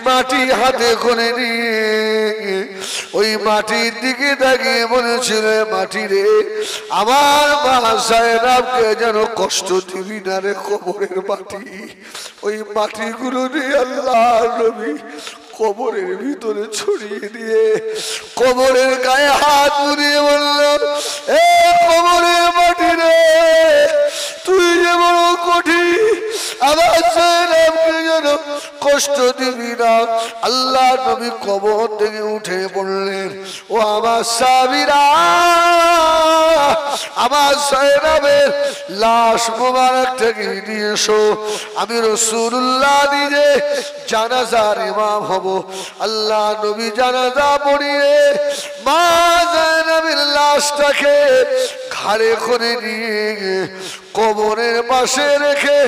মাটি হাতে করে নিয়ে ওই মাটির দিকে তাকিয়ে বলেছিল, মাটি রে, আমার মা জায়নাবকে যেন কষ্ট দিবি না রে কবরের মাটি। ওই মাটিগুলো নিয়ে আল্লাহর নবী কবরের ভিতরে ছড়িয়ে দিয়ে কবরের গায়ে হাত বুলিয়ে বলল, এ কবরের মাটি রে, তুই যে বড় কঠিন, আমার জায়নাবকে যেন কষ্ট দিবি না। আল্লাহ নবী কবর থেকে উঠে পড়লেন, ও আমার সাহাবীরা, আমার জায়নাবের লাশ মোবারকটাকে নিয়ে এসো, আমি রাসূলুল্লাহ নিজে জানাজার ইমাম হব। আল্লাহ নবী জানাজা পড়িয়ে মা জায়নাবের লাশটাকে ঘাড়ে করে নিয়ে কবরের পাশে রেখে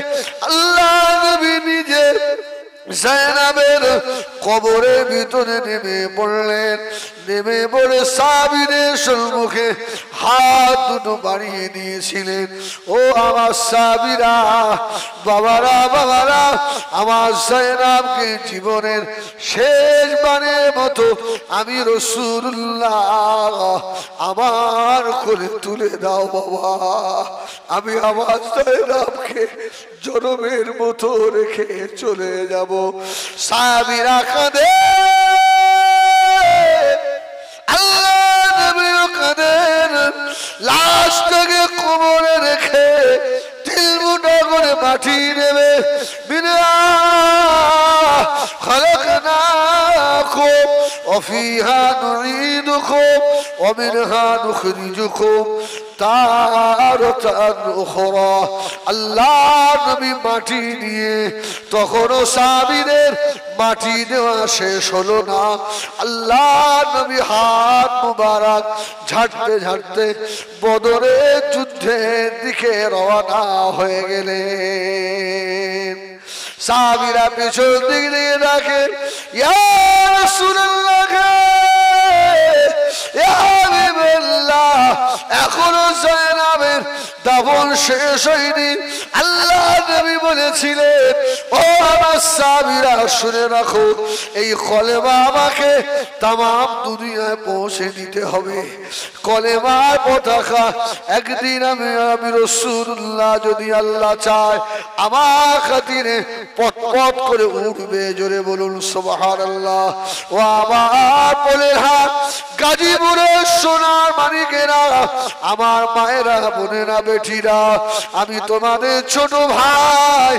আল্লাহ নবী নিজে জায়নাবের কবরের ভিতরে নেমে পড়লেন। নেমে পড়ে সাহাবীদের সম্মুখে হাত দুটো বাড়িয়ে দিয়েছিলেন, ও আমার সাহাবীরা, বাবারা বাবারা, আমার জায়নাবকে জীবনের শেষবারের মতো আমি রাসূলুল্লাহ আমার কোলে তুলে দাও বাবা, আমি আমার জায়নাবকে জনমের মতো রেখে চলে যাব। সাহাবীরা কাঁদে, আল্লাহ নবীও কাঁদেন। লাশটাকে কবরে রেখে তিলমুঠো করে মাটি নেবে, বিনা খালাকনাকুম ওয়া ফিহা নুঈদুকুম ওয়া মিনহা নুখরিজুকুম তারাতান উখরা। আল্লাহ নবী মাটি দিয়ে, তখনও সাহাবীদের মাটি দেওয়া শেষ হলো না। আল্লাহ নবী হাত মুবারক ঝাড়তে ঝাড়তে বদরের যুদ্ধের দিকে রওনা হয়ে গেলেন। সাহাবীরা পেছন দিক দিয়ে ডাকে, ইয়া রাসূলুল্লাহ, ইয়া হাবিবাল্লাহ, এখনো জায়নাবের দাফন শেষ হয়নি। আল্লাহ নবী বলেছিলেন, ও আমার সাহাবীরা শুনে রাখো, এই কলেমা আমাকে তামাম দুনিয়ায় পৌঁছে দিতে হবে। কলেমার পতাকা একদিন আমি রাসূলুল্লাহ যদি আল্লাহ চায় আমার খাতিরে পটপট করে উঠবে। জোরে বলুন সুবহানাল্লাহ। ও আমার বলের হাত গাজীপুরের সোনার মানিকেরা, আমার মায়েরা, বোনেরা, বেটিরা, আমি তোমাদের ছোট ভাই,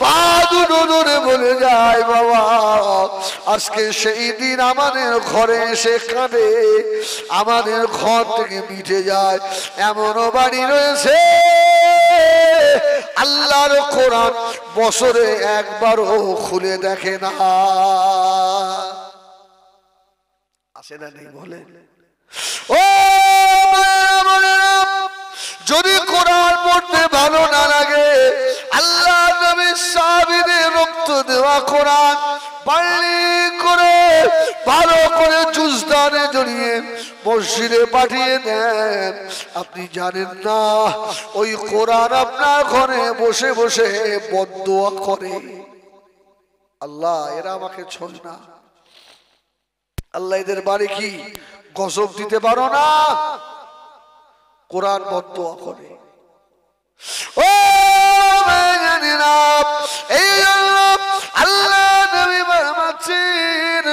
পা দুটো ধরে বলে যাই বাবা, আজকে সেই দিন আমাদের ঘরে এসে কাঁদে, আমাদের ঘর থেকে মিটে যায়। এমনও বাড়ি রয়েছে আল্লাহর কোরআন বছরে একবারও খুলে দেখে না। আসে না নেই বলেন? ও যদি কোরআন পড়তে ভালো না লাগে, আল্লাহ নবীর সাহাবীদের রক্ত দেওয়া কোরআন বাড়ি করে ভালো করে জুজদানে জড়িয়ে মসজিদে পাঠিয়ে দেন। আপনি জানেন না ওই কোরআন আপনার ঘরে বসে বসে বদদোয়া করে, আল্লাহ এরা আমাকে ছোঁয় না, আল্লাহ এদের বাড়ি কি গজব দিতে পারো না, কোরআন বদদোয়া করে। ও মেয়েরা, এই আল্লাহ নবী বলেছেন,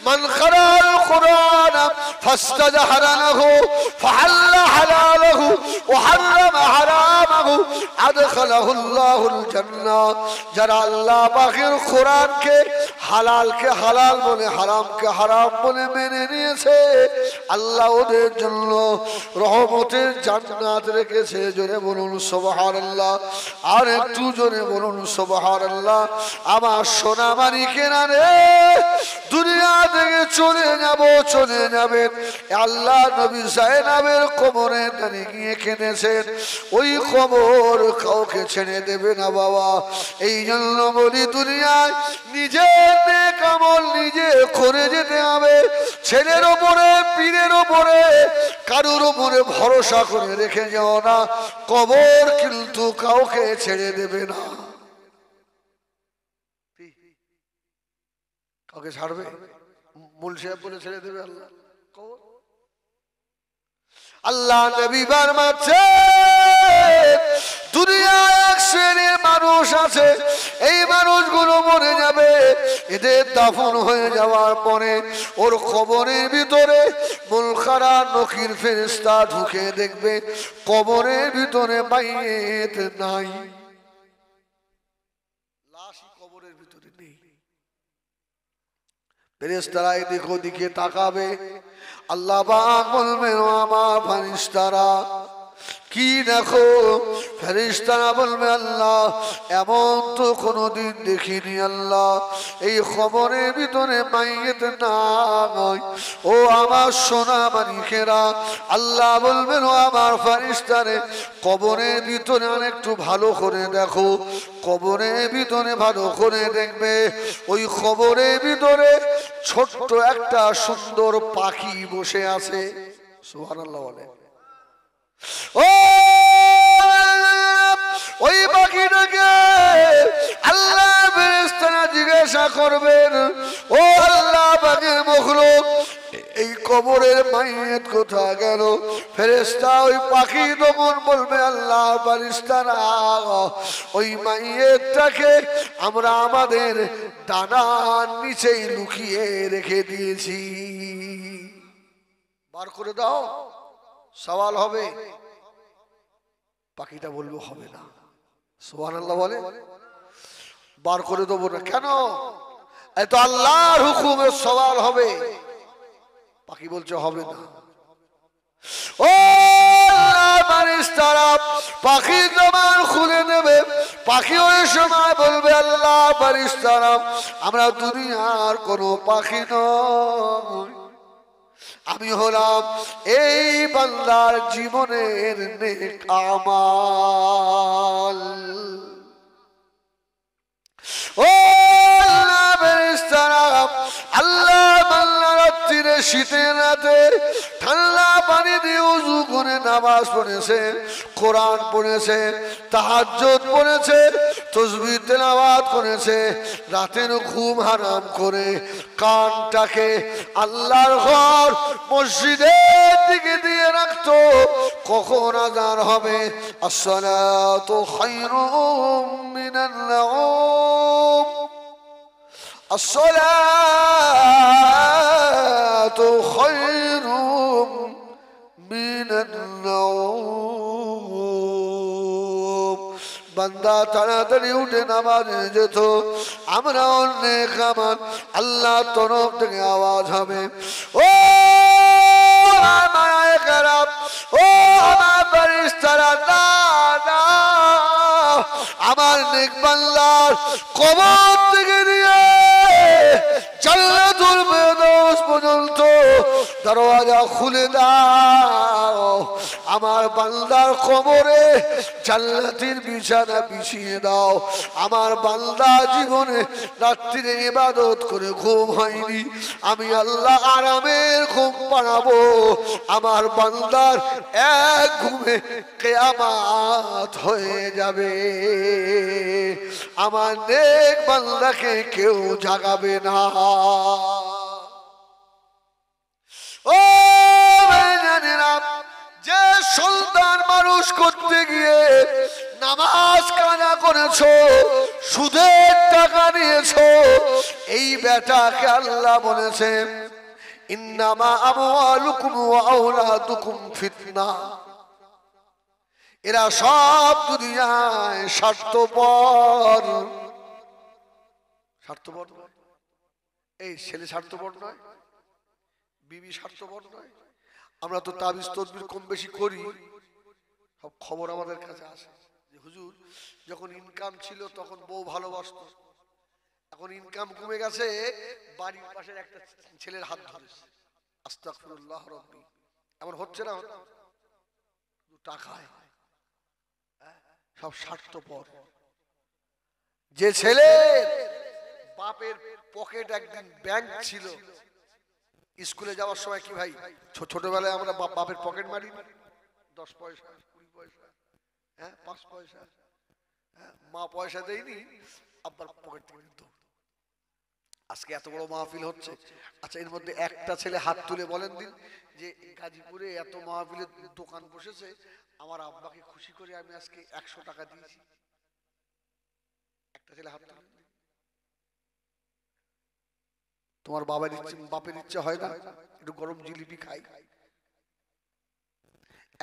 মান খারাল কোরআন ফাস্তাজহারা লাহু ফাহাল্লা হালালাহু ওয়া হারামা হারামাহু আদখালাহু আল্লাহুল জান্নাহ। যারা আল্লাহ পাকের কোরআনকে হালালকে হালাল বলে, হারামকে হারাম বলে মেনে নিয়েছে, আল্লাহ ওদের জন্য রহমতের জান্নাত রেখেছে। জোরে বলুন সুবহানাল্লাহ। আর একটু জোরে বলুন সুবহানাল্লাহ। আমার সোনা মানিকেরা রে, দুনিয়া থেকে চলে যাব, চলে যাবেন। আল্লাহ নবী জায়নাবের কবরে দাঁড়িয়ে গিয়ে কেঁদেছেন, ওই কবর কাউকে ছেড়ে দেবে না বাবা। এই জন্য বলি, দুনিয়ায় নিজের নেক আমল নিজে করে যেতে হবে। ছেলের ওপরে, পীরের ওপরে, কারুর ওপরে ভরসা করে রেখে যাও না, কবর কিন্তু কাউকে ছেড়ে দেবে না। কাউকে ছাড়বে? মূল সাহেব বলে ছেড়ে দেবে আল্লাহ? আল্লাহ নবী ফরমাচ্ছে দুনিয়ায় এক শ্রেণীর মানুষ আছে, এই মানুষগুলো মরে যাবে, এদের দাফন হয়ে যাওয়ার পরে ওর কবরের ভিতরে মুনকার নকির ফেরেশতা ঢুকে দেখবে কবরের ভিতরে মাইয়িত নাই, লাশই কবরের ভিতরে নেই। ফেরেশতারা এদিক ওদিকে তাকাবে, আল্লাহ পাক বলবেন ও আমার ফেরেশতারা কি দেখো? ফেরেশতারা বলবে আল্লাহ এমন তো কোনোদিন দেখিনি আল্লাহ, এই কবরের ভিতরে মাইয়িত নাই। ও আমার সোনা মানিকেরা, আল্লাহ বলবেন ও আমার ফেরেশতারে কবরের ভিতরে আরেকটু ভালো করে দেখো। কবরের ভিতরে ভালো করে দেখবে ওই কবরের ভিতরে ছোট্ট একটা সুন্দর পাখি বসে আছে। সুবহানাল্লাহ বলে। ও ওই পাখিটাকে আল্লাহ ফেরেশতারা জিজ্ঞাসা করবেন, ও আল্লাহ পাকের মখলুক এই কবরের মাইয়িত কোথায় গেল? ফেরেশতা ওই পাখি তখন বলবে আল্লাহ ফেরেশতারা ওই মাইয়িতটাকে আমরা আমাদের ডানার নিচেই লুকিয়ে রেখে দিয়েছি, বার করে দাও, সওয়াল হবে। পাখিটা বলবে হবে না। সুবহানাল্লাহ বলে। বার করে দেবো না কেন? এই তো আল্লাহর হুকুমে সওয়াল হবে। পাখি বলছে হবে না। ও আল্লাহর ফেরেশতারা পাখি জবান খুলে দেবে, পাখি ওই সময় বলবে আল্লাহ ফেরেশতারা আমরা দুনিয়ার কোনো পাখি নয়, আমি হলাম এই বান্দার জীবনের নেক আমাল। ও আল্লাহ ফেরেশতারা আল্লাহ বান্দা রাত্রিরে শীতের রাতে ঠান্ডা পানি দিয়ে ওযু করে নামাজ পড়েছে, কোরআন পড়েছে, তাহাজ্জুদ পড়েছে, তাসবিহ তেলাওয়াত করেছে, রাতের ঘুম হারাম করে কানটাকে আল্লাহর ঘর মসজিদের দিকে দিয়ে রাখতো। কখন আযান হবে? আসসালাতু খায়রুম মিনান নাওম, আসসালাতু খায়রুম মিনান নাওম। বান্দা তাড়াতাড়ি উঠে নামাজে যেত। আমরা অনেক আমার আল্লাহ তরফ থেকে আওয়াজ হবে, ও মালায়েকারা, ও আমার ফেরেশতারা, না না, আমার নেক বান্দার কবর থেকে নিয়ে জান্নাতুল ফেরদৌস পর্যন্ত দরওয়াজা খুলে দাও। আমার বান্দার কবরে জান্নাতের বিছানা বিছিয়ে দাও। আমার বান্দা জীবনে রাত্রিরে ইবাদত করে ঘুম হয়নি, আমি আল্লাহ আরামের ঘুম পাড়াবো। আমার বান্দার এক ঘুমে কিয়ামত হয়ে যাবে। আমার নেক বান্দাকে কেউ জাগাবে না। ও ভাইজানেরা, যে সন্তান মানুষ করতে গিয়ে নামাজ কাজা করেছো, সুদের টাকা নিয়েছো, এই বেটাকে আল্লাহ বলেছে ইন্নামা আমওয়ালুকুম ওয়া আওলাদুকুম ফিতনা। এরা সব দুনিয়ায় স্বার্থপর। স্বার্থপর এই ছেলে স্বার্থপর নয়, বিবি স্বার্থপর নয়। আমরা তো তাবিজ তদবির কম বেশি করি, সব খবর আমাদের কাছে আসে যে হুজুর যখন ইনকাম ছিল তখন বউ ভালোবাসতো, এখন ইনকাম কমে গেছে, বাড়ির পাশের একটা ছেলের হাত ধরেছে। আস্তাগফিরুল্লাহ রাব্বি। এমন হচ্ছে না? টাকায় সব স্বার্থপর। যে ছেলে বাপের পকেট একদিন ব্যাংক ছিল, স্কুলে যাওয়ার সময় কি ভাই ছোটবেলায় আমরা বাপের পকেট মারি, 10 পয়সা 20 পয়সা, হ্যাঁ 5 পয়সা, হ্যাঁ মা পয়সা দেয়নি, আব্বার পকেট থেকে দিত। আজকে এত বড় মাহফিল হচ্ছে, আচ্ছা এর মধ্যে একটা ছেলে হাত তুলে বলেন দিন যে গাজীপুরে এত মাহফিলের দোকান বসেছে, আমার আব্বাকে খুশি করে আমি আজকে 100 টাকা দিয়েছি। একটা ছেলে হাত তুলে। তোমার বাপের ইচ্ছে হয় না একটু গরম জিলিপি খাই?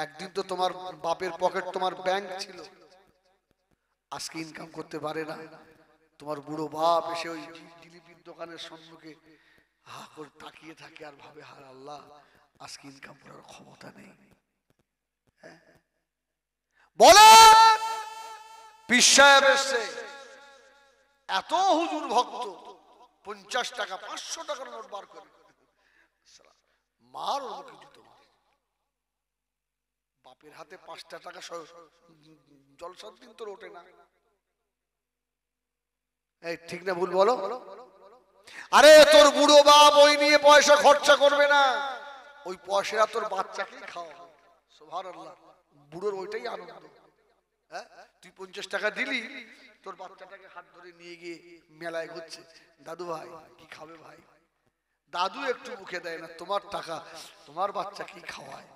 একদিন তো তোমার বাপের পকেট তোমার ব্যাংক ছিল, আজকে ইনকাম করতে পারে না। তোমার বুড়ো বাপ এসে ওই জিলিপির দোকানের সম্মুখে হা করে তাকিয়ে থাকে আর ভাবে, হার আল্লাহ আজকে ইনকাম করার ক্ষমতা নেই। বলে পীর সাহেব এসছে, এত হুজুর ভক্ত, 50 টাকা 500 টাকার নোট বার করে মার ওর মুখে জুতো মার। বাপের হাতে 5টা টাকা জলসার দিন তোর ওঠে না। এই ঠিক না ভুল বলো? আরে তোর বুড়ো বাপ ওই নিয়ে পয়সা খরচা করবে না, ওই পয়সাটা তোর বাচ্চাকেই খাওয়া। সুবহানাল্লাহ, বুড়োর ওইটাই আনন্দ। হ্যাঁ, তুই 50 টাকা দিলি, তোর বাচ্চাটাকে হাত ধরে নিয়ে গিয়ে মেলায় ঘুরছে, দাদু ভাই কি খাবে ভাই? দাদু একটু মুখে দেয় না, তোমার টাকা তোমার বাচ্চা কি খাওয়ায়।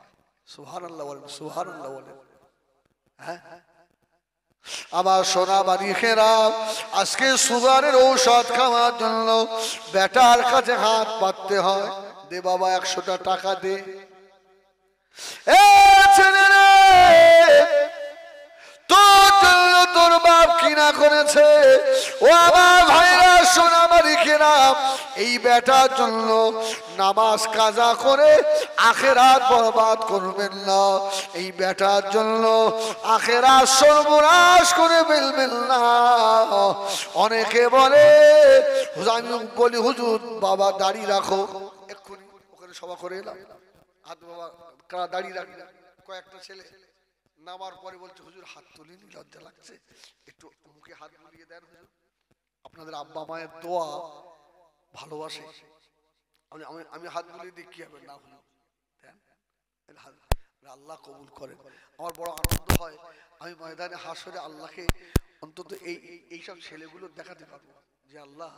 সুবহানাল্লাহ বলেন, সুবহানাল্লাহ বলেন। হ্যাঁ, আমার সোনা বাড়িখেরা আজকে সুগারের ঔষধ খাওয়ার জন্য বেটার কাছে হাত পাততে হয়। দে বাবা 100টা টাকা দে। এ ছেলেরা, তোর বাপ কিনা করেছে। ও আমার ভাইরা সোনা বাড়িখেরা, এই বেটার জন্য নামাজ কাজা করে আখেরাত বরবাদ করবেন না। এই বেটার জন্য আখেরাত সর্বনাশ করে ফেলবেন না। অনেকে বলে, আমি বলি হুজুর বাবা দাড়ি রাখো, এক্ষুনি ওখানে সভা করে এলাম, হাত বাবা কারা দাড়ি রাখি। কয়েকটা ছেলে নামার পরে বলছে, হুজুর হাত তুলিনি, লজ্জা লাগছে, একটু মুখে হাত বুলিয়ে দেন হুজুর, আপনাদের আব্বা মায়ের দোয়া ভালোবাসে। আমি হাত বুলিয়ে দিই, কি হবে না হলো আল্লাহ কবুল করে। আমার বড় আনন্দ হয়, আমি ময়দানে হাসরে আল্লাহকে অন্তত এইসব ছেলেগুলো দেখাতে পারবো যে আল্লাহ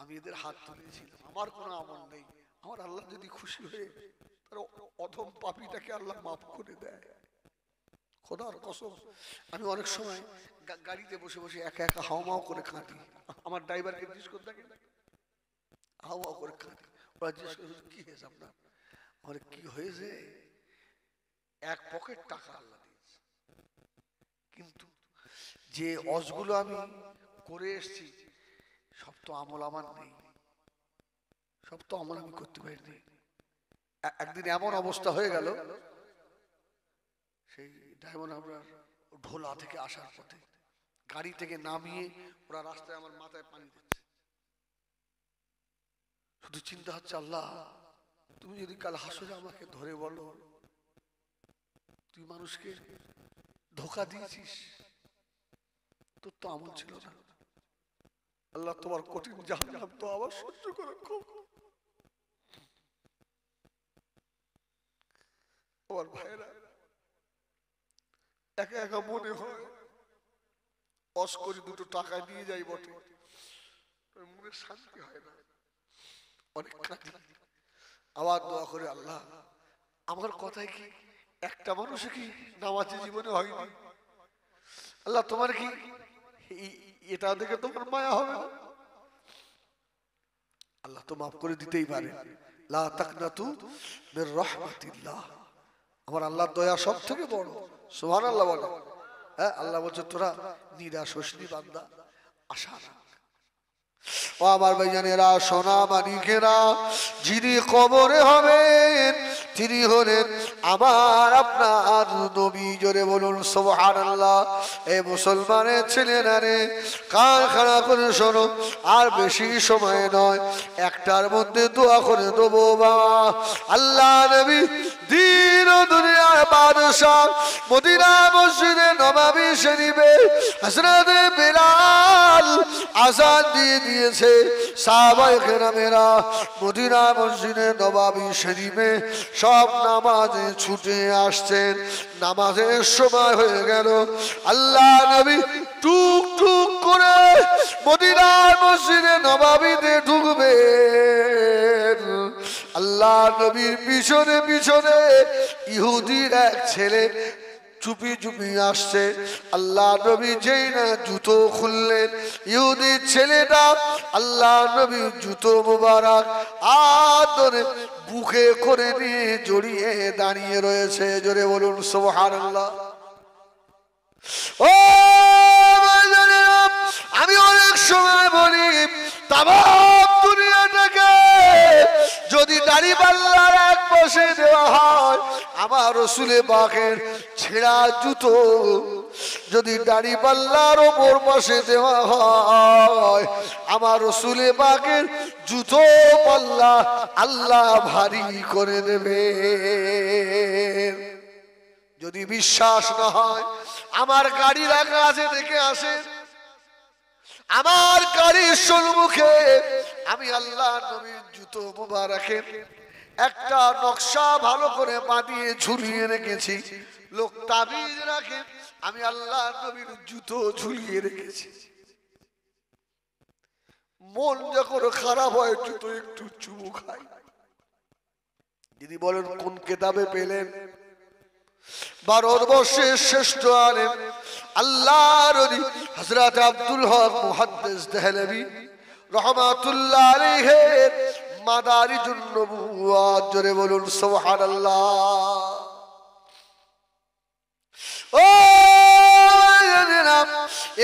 আমি এদের হাত তুলেছিলাম, আমার কোনো আমল নেই। আমার আল্লাহ যদি খুশি হয়ে তার অধম পাপীটাকে আল্লাহ মাফ করে দেয়। খোদার কসম, আমি অনেক সময় গাড়িতে বসে বসে একা একা হাওমাও করে কাঁদি। আমার ড্রাইভারকে জিজ্ঞেস করতে হাওয়া করে কাঁদি। ওরা জিজ্ঞেস করে, কি হয়েছে আপনার? আমার কি হয়েছে, এক পকেট টাকা আল্লাহ দিয়েছে, কিন্তু যে অজগুলো আমি করে এসছি সব তো আমল আমার নেই, সব তো আমল আমি করতে পারিনি। একদিন এমন অবস্থা হয়ে গেল, সেই ডায়মন্ড হারবার ঢোলা থেকে আসার পথে গাড়ি থেকে নামিয়ে ওরা রাস্তায় আমার মাথায় পানি দিচ্ছে। শুধু চিন্তা হচ্ছে, আল্লাহ তুমি যদি কাল হাসরে আমাকে ধরে বলো তুই মানুষকে ধোকা দিয়েছিস, তোর তো আমল ছিল না, আল্লাহ তোমার কঠিন জাহান্নাম তো আবার সহ্য করে। আমার ভাইরা, একা একা মনে হয় অস করে 2টো টাকা নিয়ে যাই বটে, মনে শান্তি হয় না, অনেক কাঁদি। আবার দোয়া করে, আল্লাহ আমার কথায় কি একটা মানুষ কি নামাজে জীবনে হয়নি, আল্লাহ তোমার কি এটা দেখে তোমার মায়া হবে না? আল্লাহ তো মাফ করে দিতেই পারে। লা তাকনাতু মির রাহমাতিল্লাহ, আমার আল্লাহর দয়া সব থেকে বড়। সুবহানাল্লাহ বলে। হ্যাঁ, আল্লাহ বলছে তোরা নিরাশ হোসনি বান্দা, আশা রাখ। ও আমার ভাইজানেরা, সোনা মানিকেরা, যিনি কবরে হবেন তিনি হলেন আমার আপনার নবী। জোরে বলুন সুবহানাল্লাহ। এই মুসলমানের ছেলেরা রে, কান খাড়া করে শোনো, আর বেশি সময় নয়, একটার মধ্যে দোয়া করে দেবো বাবা। আল্লাহ নবী দিন ও দুনিয়া দুনিয়ার বাদশাহ মদিনা মসজিদে নববী শরীফে হযরত বিলাল আযান দিয়ে দিয়েছে সাহাবায়ে কেরামেরা মদিনা মসজিদে নববী শরীফে সব নামাজে ছুটে আসছেন নামাজের সময় হয়ে গেল আল্লাহ নবী টুক টুক করে মদিনা মসজিদে নববীতে ঢুকবেন আল্লাহ নবীর পিছনে পিছনে ইহুদির এক ছেলে চুপি চুপি আসছে আল্লাহ নবী যেই না জুতো খুললেন ইহুদির ছেলেটা আল্লাহ নবীর জুতো মুবারক আদরে বুকে করে নিয়ে জড়িয়ে দাঁড়িয়ে রয়েছে জোরে বলুন সুবহানাল্লাহ ও আমি অনেক সময় বলি তামাম দুনিয়াটাকে যদি দাড়িপাল্লার এক পাশে দেওয়া হয় আমার রাসূলে পাকের ছেঁড়া জুতো যদি দাড়িপাল্লার ওপর পাশে দেওয়া হয় আমার রাসূলে পাকের জুতো পাল্লা আল্লাহ ভারী করে দেবে যদি বিশ্বাস না হয় আমার গাড়ি রাখা আছে দেখে আসে আমার গাড়ির সম্মুখে আমি আল্লাহ নবীর জুতো মুবারকের একটা নকশা ভালো করে বানিয়ে ঝুলিয়ে রেখেছি লোক তাবিজ রাখে আমি আল্লাহ নবীর জুতো ঝুলিয়ে রেখেছি মন যখন খারাপ হয় জুতো একটু চুমু খাই যদি বলেন কোন কিতাবে পেলেন ভারতবর্ষের শ্রেষ্ঠ আলেম আল্লাহর ওলি হযরত আব্দুল হক মুহাদ্দিস দেহলভী রাহমাতুল্লাহ আলাইহির মাদারিজুন নবুওয়াত জোরে বলুন সুবহানাল্লাহ ও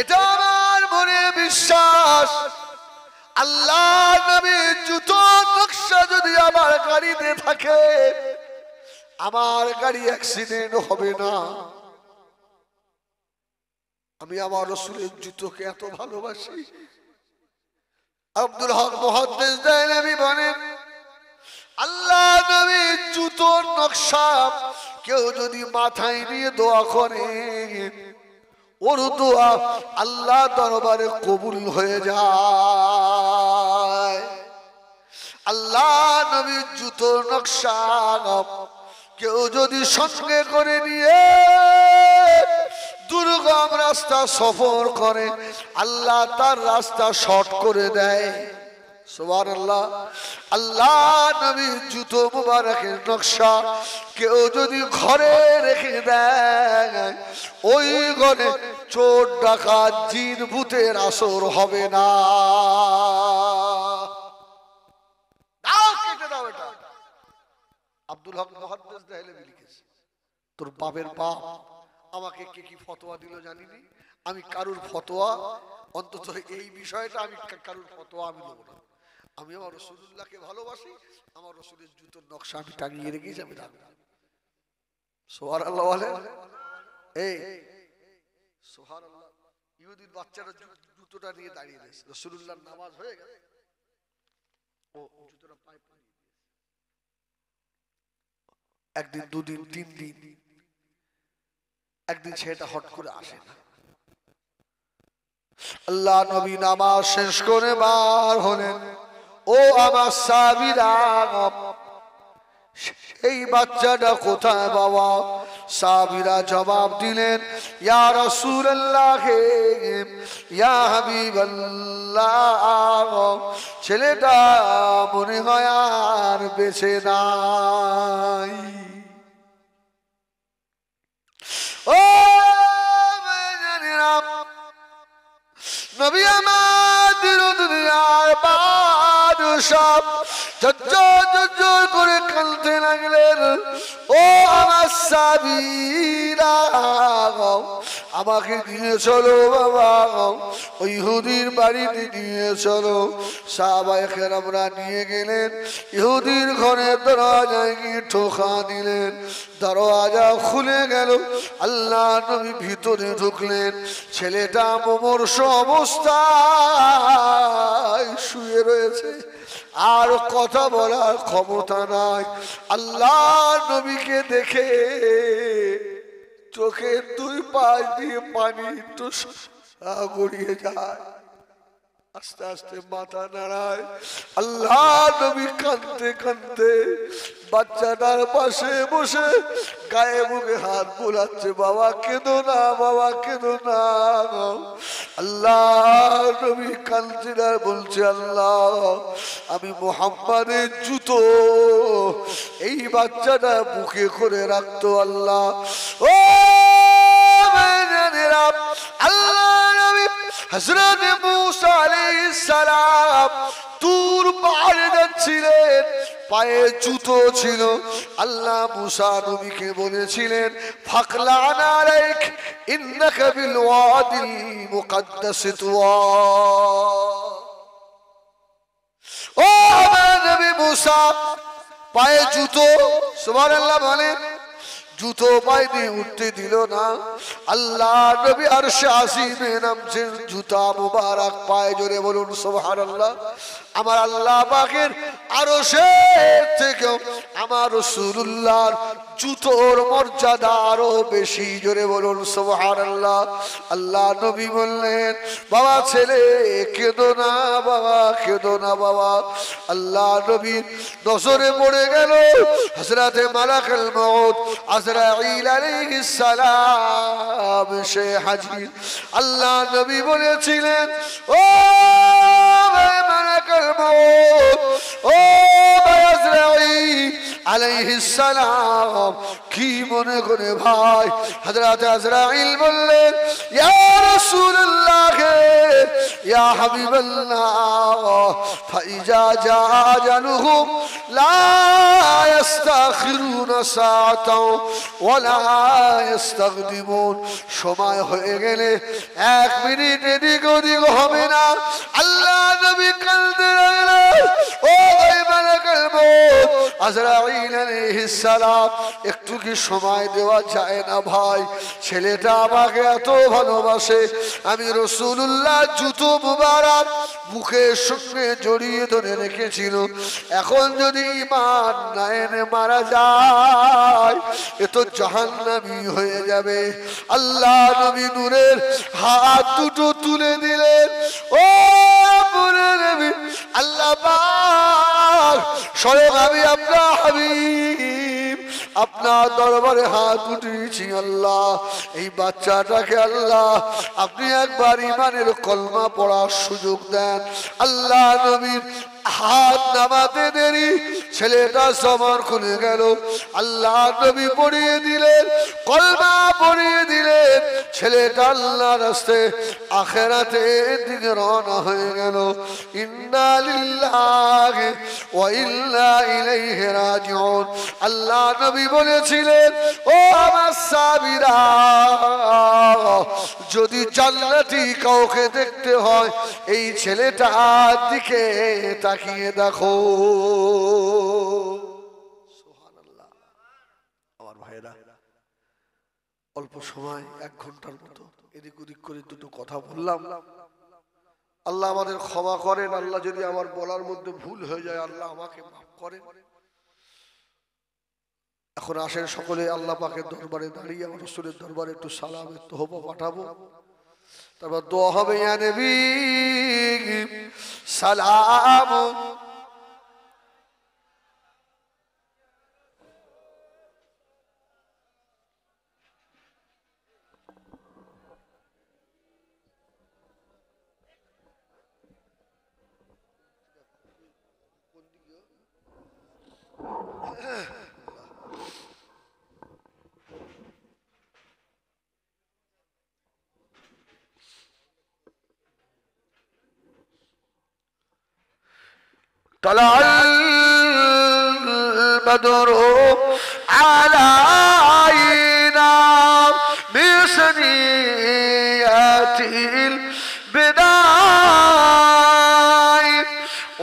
এটা আমার মনে বিশ্বাস আল্লাহ নবীর জুতোর নকশা যদি আমার গাড়িতে থাকে আমার গাড়ি অ্যাক্সিডেন্ট হবে না আমি আমার রাসূলের জুতোকে এত ভালোবাসি আব্দুল হক মুহাদ্দিস দেহলভী বলেন আল্লাহ নবীর জুতোর নকশা কেউ যদি মাথায় নিয়ে দোয়া করে ওর দোয়া আল্লাহ দরবারে কবুল হয়ে যায় আল্লাহ নবীর জুতোর নকশা কেউ যদি সঙ্গে করে নিয়ে দুর্গম রাস্তা সফর করে আল্লাহ তার রাস্তা শর্ট করে দেয় সুবহানাল্লাহ আল্লাহ নবীর জুতো মুবারকের নকশা কেউ যদি ঘরে রেখে দেয় ওই ঘরে চোর ডাকাত জিন ভূতের আসর হবে না দাও কেটে দাও এটা আব্দুল হক মুহাদ্দিস দেহলভী লিখেছে তোর বাপের বাপ আমাকে কে কি ফতোয়া দিল জানিনি আমি কারুর ফতোয়া অন্তত এই বিষয়টা আমি কারুর ফতোয়া আমি নেব না আমি আমার রাসূলুল্লাহকে ভালোবাসি আমার রাসূলের জুতোর নকশা আমি টাঙিয়ে রেখেছি আমি রাখবো সুবহানাল্লাহ বলে এই সুবহানাল্লাহ ইহুদির বাচ্চারা জুতোটা নিয়ে দাঁড়িয়ে রয়েছে রাসূলুল্লাহর নামাজ হয়ে গেছে ও জুতোটা পায়ে পরিয়ে দিয়েছে একদিন দুদিন তিন দিন একদিন সেটা হট করে আসে না আল্লাহ নবী নামাজ শেষ করে বার হলেন ও আমার সাহাবীরা এই বাচ্চাটা কোথায় বাবা সাহাবীরা জবাব দিলেন ইয়া রাসূলুল্লাহ ইয়া হাবিবাল্লাহ ছেলেটা মনে হয় আর বেঁচে নাই ও নবী আমাদের দুনিয়ার বাদশাহ ঝরঝর করে কাঁদতে লাগলেন ও আমার সাহাবীরা আমাকে নিয়ে চলো বাবা ওই ইহুদির বাড়িতে নিয়ে চলো সাহাবায়ে কেরামরা নিয়ে গেলেন ইহুদির ঘরের দরজায় গিয়ে ঠোকা দিলেন দরজা খুলে গেল আল্লাহ নবী ভিতরে ঢুকলেন ছেলেটা মুমূর্ষ অবস্থায় শুয়ে রয়েছে আর কথা বলার ক্ষমতা নাই। আল্লাহ নবীকে দেখে চোখের দুই পাশ দিয়ে পানি একটু গড়িয়ে যায়, আস্তে আস্তে মাথা নাড়ায়। আল্লাহ নবী কাঁদতে কাঁদতে বাচ্চাটার পাশে বসে গায়ে মুখে হাত বোলাচ্ছে, বাবা কেঁদো না, বাবা কেঁদো না। আল্লাহ নবী কাঁদছেন আর বলছে, আল্লাহ আমি মুহাম্মাদের জুতো এই বাচ্চাটা বুকে করে রাখতো। আল্লাহ ও আল্লাহ নবী হযরত মুসা আলাইহিস সালাম তুর পাহাড়ে যাচ্ছিলেন, পায়ে জুতো ছিল। আল্লাহ মুসা নবীকে বলেছিলেন, ফাকলান আলাইক ইন্নাকা বিল ওয়াদিল মুকদ্দাস তুয়া। ও আমার নবী মুসা পায়ে জুতো, সুবহানাল্লাহ বলেন, জুতো পায়ে দিয়ে উঠতে দিল না। আল্লাহ নবী আরশে আসিমে নামছেন, জুতা মুবারক পায়ে, জোরে বলুন সুবহানাল্লাহ। আমার আল্লাহ পাকের আরশের থেকেও আমার রাসূলুল্লাহর জুতোর মর্যাদা আরো বেশি, জোরে বলুন সুবহানাল্লাহ। আল্লাহ নবী বললেন, বাবা ছেলে কেঁদো না, বাবা কেঁদো না বাবা। আল্লাহ নবী নজরে পড়ে গেল হযরতে মালাকুল মউত আজরাইল আলাইহিস সালাম সে হাজির। আল্লাহ নবী বলেছিলেন, ও মালাকুল মউত, ও আজরাইল আলাইহিস সালাম, কি মনে করে ভাই? হযরত আজরাইল বললেন, ইয়া রাসূলুল্লাহ, ইয়া হাবিবাল্লাহ, ফাইজা জা আজালুহুম লা ইস্তাখিরুনা সাআতাও ওয়া লা ইস্তাকদিমুন। সময় হয়ে গেলে 1 মিনিট এদিক ওদিক হবে না। আল্লাহ নবী কাঁদতে লাগলেন, ও মালাকুল মউত আজরাইল আলাইহিস সালাম, একটু কি সময় দেওয়া যায় না ভাই? ছেলেটা আমাকে এত ভালোবাসে, আমি রাসূলুল্লাহ জুতো মুবারক বুকের সঙ্গে জড়িয়ে ধরে রেখেছিল, এখন যদি ঈমান না এনে মারা যায় এ তো জাহান্নামী হয়ে যাবে। আল্লাহ নবী নূরের হাত দুটো তুলে দিলেন, ও নূরের নবী, আল্লাহ পাক স্বয়ং আমি আপনার হাবিব আপনার দরবারে হাত উঠিয়েছি। আল্লাহ এই বাচ্চাটাকে আল্লাহ আপনি একবার ঈমানের কলমা পড়ার সুযোগ দেন। আল্লাহ নবীর হাত নামাতে দেরি, ছেলেটা জবান খুলে গেল। আল্লাহ নবী পড়িয়ে দিলেন, কলমা পড়িয়ে দিলেন, ছেলেটা আল্লাহর রাস্তায় আখিরাতের দিকে রওনা হয়ে গেল। ইন্না লিল্লাহি ওয়া ইন্না ইলাইহি রাজিউন। আল্লাহ নবী বলেছিলেন, ও আমার সাহাবীরা, যদি জান্নাতি কাউকে দেখতে হয় এই ছেলেটার দিকে তাকিয়ে দেখো। সুবহানাল্লাহ। আমার ভাইরা, অল্প সময় 1 ঘন্টার মতো এদিক ওদিক করে দুটো কথা বললাম। আল্লাহ আমাদের ক্ষমা করেন। আল্লাহ যদি আমার বলার মধ্যে ভুল হয়ে যায় আল্লাহ আমাকে মাফ করেন। এখন আসেন সকলে আল্লাহ পাকের দরবারে দাঁড়িয়ে আমার রাসূলের দরবারে একটু সালামের তোহফা পাঠাবো, তারপর দোয়া হবে। ইয়া নবী সালাম, طلع البدر علينا بثنيات البداء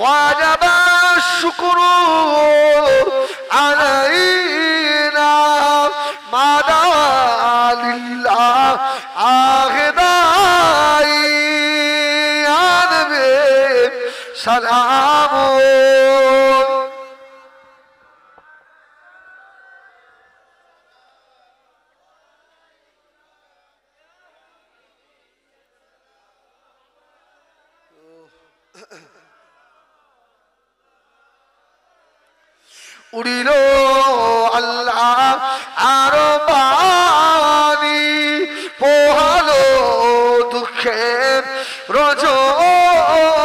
وجب الشكر علينا ما دعا لله آخداي يا نبي سلام উড়িল আল্লাহ আর বাণী পোহালো দুঃখের রজনী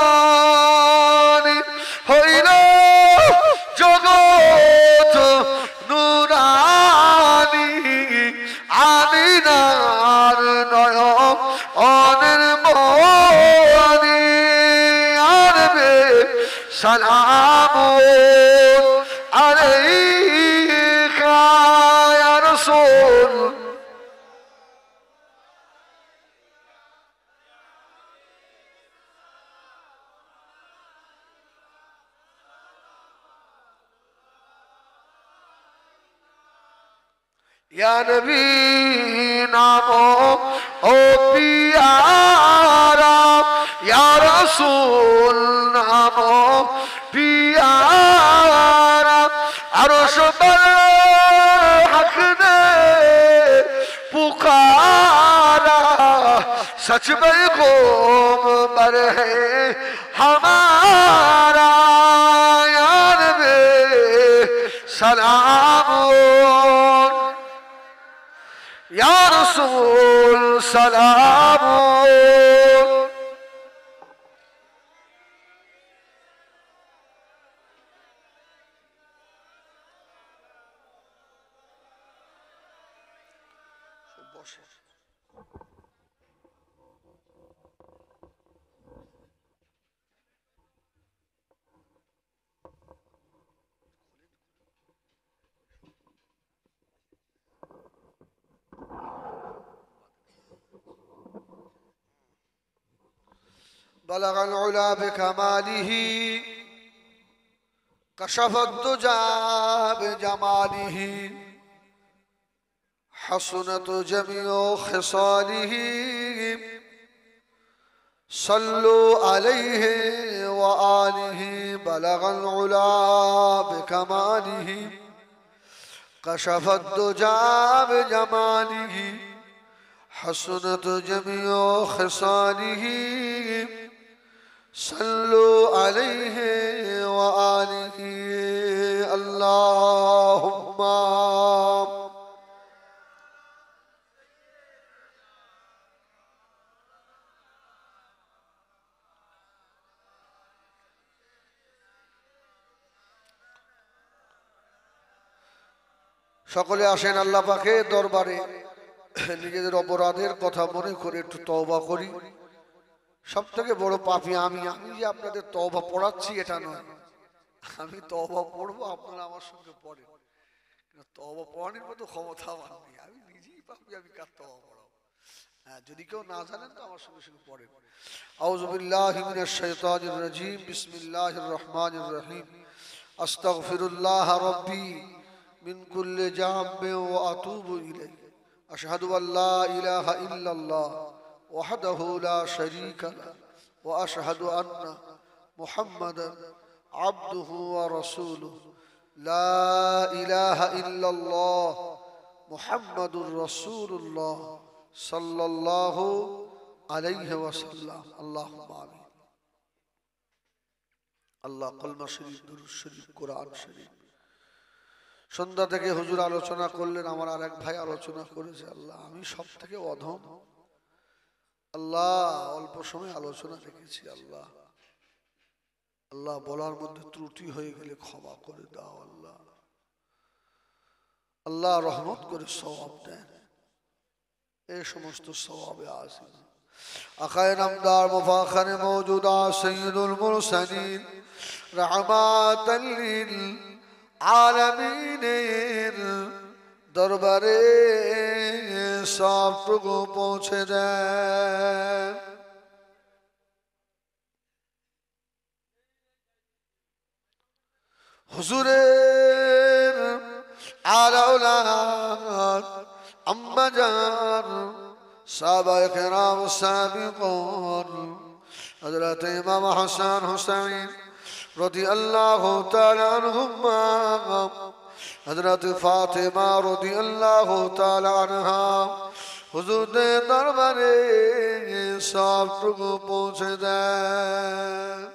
হইল জগৎ নুরানি আমিনার নয়নের মনি আরবে সালাম আলাইকা ইয়া রাসূল या नबी नामो ओ प्यारा या रसूल नामो प्यारा अरश पर हक ने पुकारा सच में कौम पर है हमारा या नबी सलाम या रसूल सलाम بلغ العلا بكماله كشف الدجى بجماله حسنت جميع خصاله صلوا عليه وآله بلغ العلا بكماله كشف الدجى بجماله حسنت جميع خصاله صلوا عليه وآله اللهم সকলে আসেন আল্লাহ পাকের দরবারে নিজেদের অপরাধের কথা মনে করে একটু তওবা করি সবথেকে বড় পাপী আমি যে আপনাদের তওবা পড়াচ্ছি এটা নয় আমি তওবা পড়বো আপনারা আমার সঙ্গে পড়েন তওবা পড়ানোর মতো ক্ষমতা আমার নেই আমি নিজেই পাপী আমি কার তওবা পড়াবো হ্যাঁ যদি কেউ না জানেন তো আমার সঙ্গে সঙ্গে পড়েন আউযু বিল্লাহি মিনাশ শাইতানির রাজীম বিসমিল্লাহির রহমানির রহিম আস্তাগফিরুল্লাহ রাব্বি মিন কুল্লি জামবিন ওয়া আতুবু ইলাইহি আশহাদু আল্লা ইলাহা ইল্লাল্লাহ وحده لا شريك له وأشهد أن محمدا عبده ورسوله لا إله إلا الله محمد رسول الله صلى الله عليه وسلم اللهم آمين الله কলমা শরীফ দুরূদ শরীফ কোরআন শরীফ সন্ধ্যা থেকে হুজুর আলোচনা করলেন আমার আরেক ভাই আলোচনা করেছে আল্লাহ আমি সব থেকে অধম আল্লাহ অল্প সময় আলোচনা রেখেছি আল্লাহ আল্লাহ বলার মধ্যে ত্রুটি হয়ে গেলে ক্ষমা করে দাও আল্লাহ আল্লাহ রহমত করে সওয়াব দেন এই সমস্ত সওয়াবে আসেন আকায়ে নামদার মুফাখারে মওজুদা সাইয়্যিদুল মুরসালিন রাহমাতাল লিল আলামিনের দরবারে সবটুকু পৌঁছে দেন হুজুরের আলাউলাদ আম্মাজান সাহাবায়ে কেরাম সাবিকুন হযরত ইমাম হাসান হুসাইন রাদিয়াল্লাহু তাআলা আনহুমা हजरत फातिमा रदियल्लाहु ताला अन्हा हुजूर दे दरबारे सबटुकु पहुंचे दें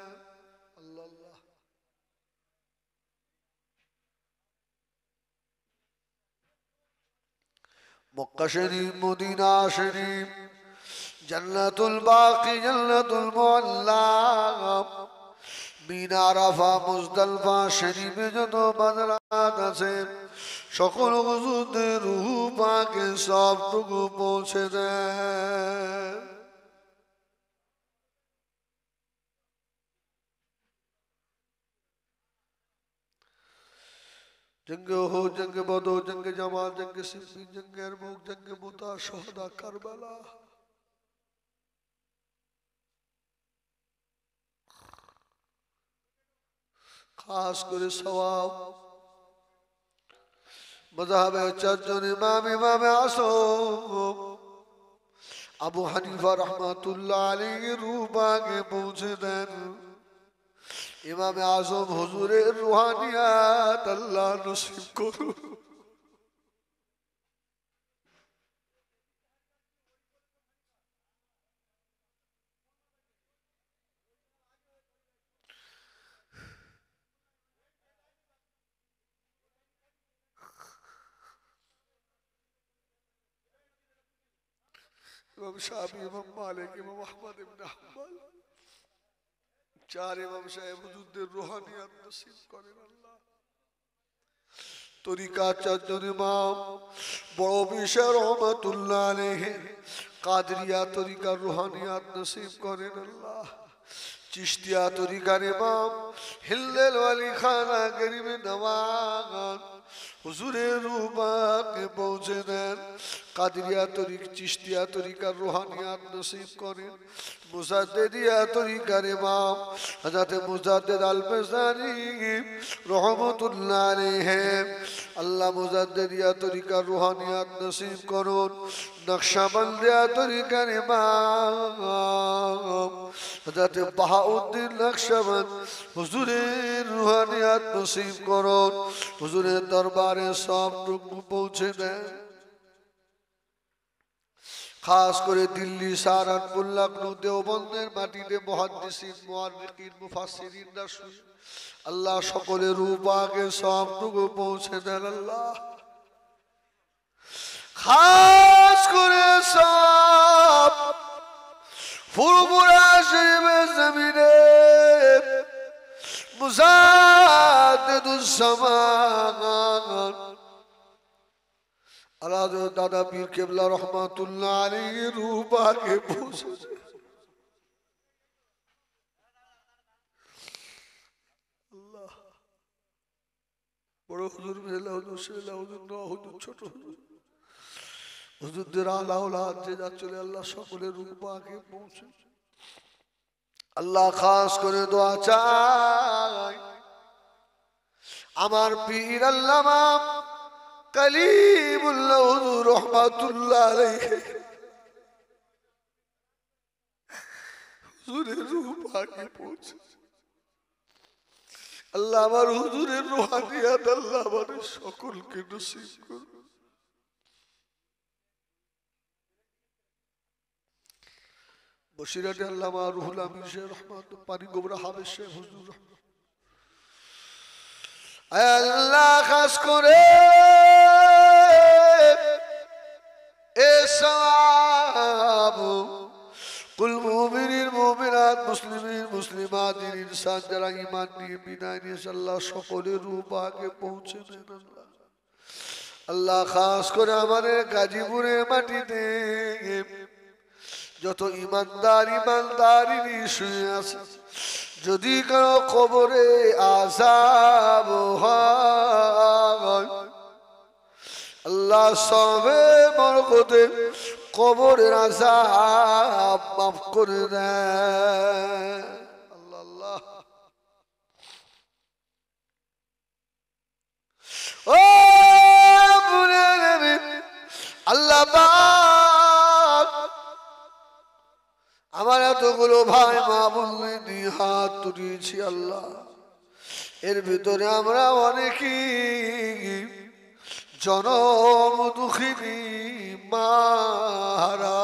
মক্কা শরীফ, মদিনা শরীফ, জান্নাতুল বাকি, জান্নাতুল মুআল্লা, মিনা, আরাফা, মুজদালিফা শরীফে যত বাদরাত আছে সকল হুজুরদের রূহ পাকে সবটুকু পৌঁছে দেন। जंग हो, जंग बदो, जंग जमाल, जंग सिफी, जंग अरमुक, जंग मुता, शहदा करबला। खास करे सवाब मज़हब चारजन इमाम, इमाम आसम अबू हनीफा रहमतुल्लाह अलैहि रूह पाके पहुँचे देन। इमाम आजम हुजूरे रूहानियात अल्लाह नसीब करो। इमाम शाफी, इमाम मालिक, इमाम अहमद इब्न हंबल, चार इमाम साहेब हुजूरদের रूहानियात नसीब करेন আল্লাহ। তরিকা চারজন ইমাম বড় বিশার রহমাতুল্লাহ আলাইহি কাদরিয়া তরিকার রুহানিয়াত নসিব করেন আল্লাহ। চিশতিয়া তরিকার ইমাম হিল্লাল ওয়ালি খানা গরিব নওয়াজ হুজুরের রূহ পাকে পৌঁছে দেন। কাদরিয়া তরিক, চিশতিয়া তরিকার রুহানিয়াত নসিব করেন। মুজাদ্দিদিয়া তরিকার ইমাম হযরত মুজাদ্দিদ আল ফিসানি রহমাতুল্লাহ আলাইহি আল্লাহ মুজাদ্দিদিয়া তরিকার রুহানিয়াত নসিব করুন। নকশবন্দিয়া তরিকার ইমাম হযরত বাহাউদ্দিন নকশবন্দ হুজুরের রুহানিয়াত নসিব করুন। হুজুরের দরবারে সবটুকু পৌঁছে দেন। खास करे दिल्ली, सहारनपुर, लखनऊ, देवबंदेर माटीते मुहाद्दिसिन, मुआर्रिखिन, मुफास्सिरिनरा शुए अल्लाह सकलेर रूह पाके सबटुकु पौঁছে দেন আল্লাহ। खास करे सब ফুরফুরা শরীফের জমিনে মুজাদ্দিদুস জামান আলাদ দাদা পীর কেবলা রহমাতুল্লাহ আলাইহি রূহ পাকে পৌঁছে আল্লাহ। বড় হুজুর, মেলা হুজুর, শেলা হুজুর, নওয়া হুজুর, ছোট হুজুর, হুজুরদের আলা ওলাদ যে যা চলে আল্লাহ সকলের রূহ পাকে পৌঁছে আল্লাহ। খাস করে দোয়া চাই আমার পীর আল্লামা কলিমুল্লাহ হুজুর রহমাতুল্লাহ আলাইহি হুজুরের রূহ পাকে পৌঁছে আল্লাহ। আমার হুজুরের রুহানিয়াত আল্লাহ আমাদের সকলকে নসিব করুন। বসিরাটে আল্লামা রুহুল আমিন শেখ রহমাত, পানি গোবরা হাফেজ শেখ হুজুর আল্লাহ খাস করে কুল মুমিনিন মুমিনাত, মুসলিমিন মুসলিমাত, ইনসান যারা ঈমান নিয়ে বিনয় নিয়ে আল্লাহ সকলের রূহ পাকে পৌঁছে দেন আল্লাহ। আল্লাহ খাস করে আমাদের গাজীপুরের মাটিতে যত ইমানদার ইমানদারিনী শুয়ে আছে, যদি কারো কবরে আযাব হয় আল্লাহ সবে বরকতে কবরের আযাব মাফ করে দেন আল্লাহ। আল্লাহ ও আল্লাহ পাক আমার এতগুলো ভাই মা বোনদের দিয়ে হাত তুলেছি আল্লাহ, এর ভিতরে আমরা অনেকেই জনম দুঃখিনী মারা।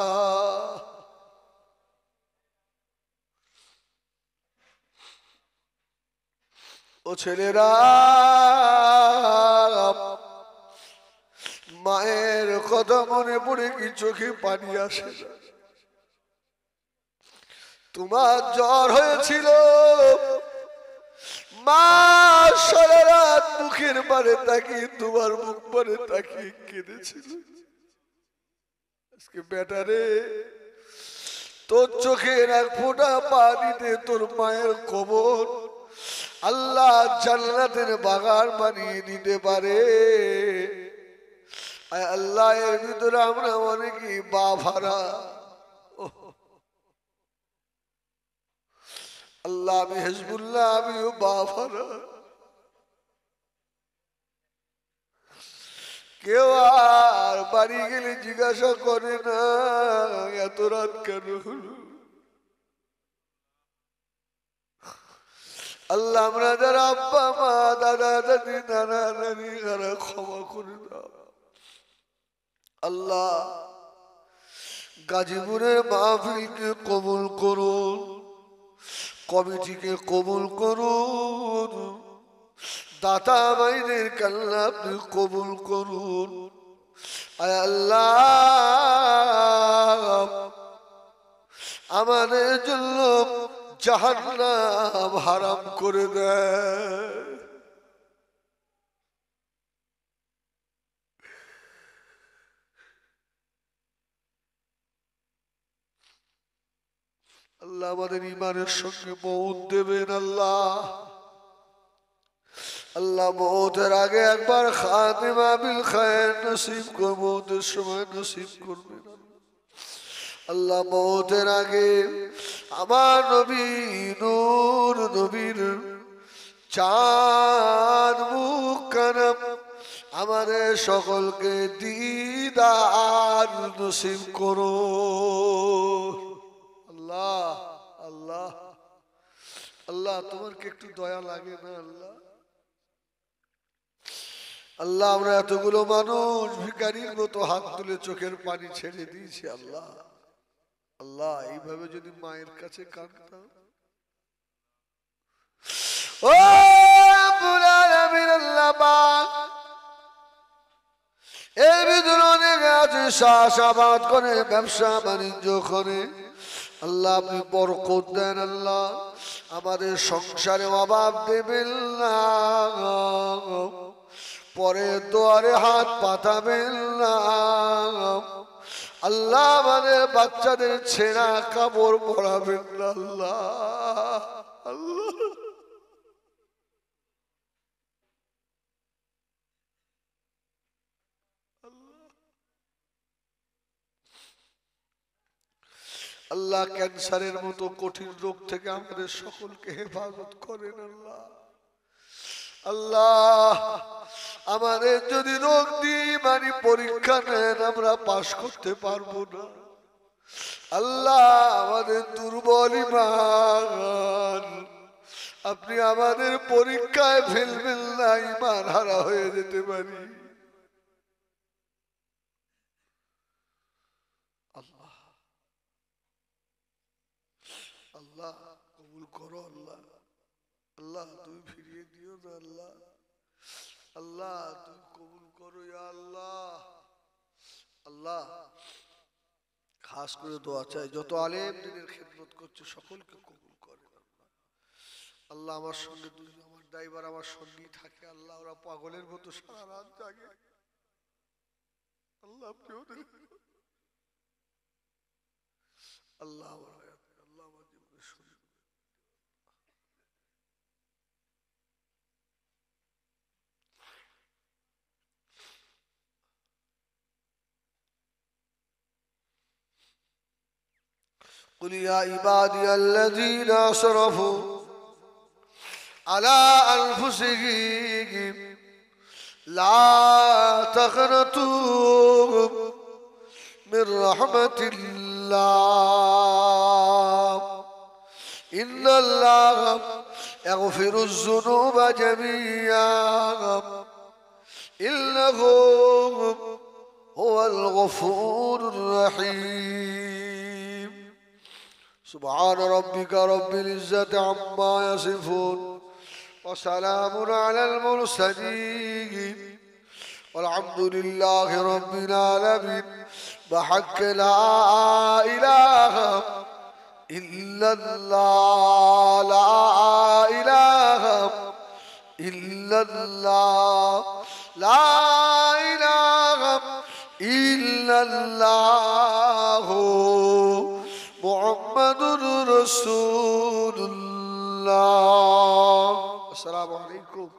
ও ছেলেরা মায়ের কথা মনে পড়ে কি চোখে পানি আসে না? তোমার জ্বর হয়েছিল, মা সারা রাত মুখের পারে তাকিয়ে তোমার মুখ পারে তাকিয়ে কেঁদেছিল। আজকে বেটারে তোর চোখের এক ফোঁটা পানিতে তোর মায়ের কবর আল্লাহ জান্নাতের বাগান বানিয়ে দিতে পারে। আল্লাহ এর ভিতরে আমরা অনেকেই বাভারা। আল্লাহ আমি হিজবুল্লাহ, আমিও বাভারা। কেউ আর বাড়ি গেলে জিজ্ঞাসা করে না এত রাত কেন হলো। আল্লাহ আমরা যারা আব্বা মা দাদা দাদি নানা নানি যারা ক্ষমা করে দাও। আল্লাহ গাজীপুরের মাহফিলকে কবুল করুন, কমিটিকে কবুল করুন, দাতা ভাইদের কাল্লা আপনি কবুল করুন। আয় আল্লাহ আমাদের জন্য জাহান্নাম হারাম করে দেয়। আল্লাহ আমাদের ইমানের সঙ্গে মওত দেবেন। আল্লাহ আল্লাহ মওতের আগে একবার খাতিমা বিল খায়র নসিব করে মওতের সময় নসিব করবেন। আল্লাহ মওতের আগে আমার নবী নূর নবীর চাঁদ মুখ কানাম আমাদের সকলকে দিদার নসিব করো। আল্লাহ আল্লাহ আল্লাহ তোমার কি একটু দয়া লাগে না? আল্লাহ আল্লাহ আমরা এতগুলো মানুষ ভিখারির মতো হাত তুলে চোখের পানি ছেড়ে দিয়েছি। আল্লাহ আল্লাহ এইভাবে যদি মায়ের কাছে কাঁদতাম। ও আল্লাহ এর ভিতরে অনেক আছে চাষাবাদ করে ব্যবসা বাণিজ্য করে। আল্লাহ আপনি বরকত দেন। আল্লাহ আমাদের সংসারে অভাব দেবেন না, পরে দুয়ারে হাত পাতাবেন না। আল্লাহ আমাদের বাচ্চাদের ছেঁড়া কাপড় পরাবেন না। আল্লাহ আল্লাহ আল্লাহ ক্যান্সারের মতো কঠিন রোগ থেকে আমাদের সকলকে হেফাজত করেন। আল্লাহ আল্লাহ আমাদের যদি রোগ দিয়ে মানে পরীক্ষা নেন আমরা পাশ করতে পারবো না। আল্লাহ আমাদের দুর্বল ঈমান আপনি আমাদের পরীক্ষায় ফেলবেন না, ঈমান হারা হয়ে যেতে পারি। আল্লাহ আল্লাহ কবুল করো। আল্লাহ আল্লাহ তুমি ফিরিয়ে দিও না। আল্লাহ আল্লাহ তুমি কবুল করো। ইয়া আল্লাহ আল্লাহ খাস করে দোয়া চাই যত আলেম দিনের খেদমত করছে সকলকে কবুল করে। আল্লাহ আমার সঙ্গে দুজন আমার ড্রাইভার আমার সঙ্গেই থাকে। আল্লাহ ওরা পাগলের মতো সারা রাত জাগে। আল্লাহ আপনি ওদের আল্লাহ আল্লাহ আমার জীবনে শুনে قل يا عبادي الذين أسرفوا على أنفسهم لا تقنطوا من رحمة الله إن الله يغفر الذنوب جميعا إنه هو الغفور الرحيم سبحان ربك رب العزة عما يصفون وسلام على المرسلين والحمد لله رب العالمين بحق لا إله إلا الله لا إله إلا الله لا إله إلا الله محمد رسول الله السلام عليكم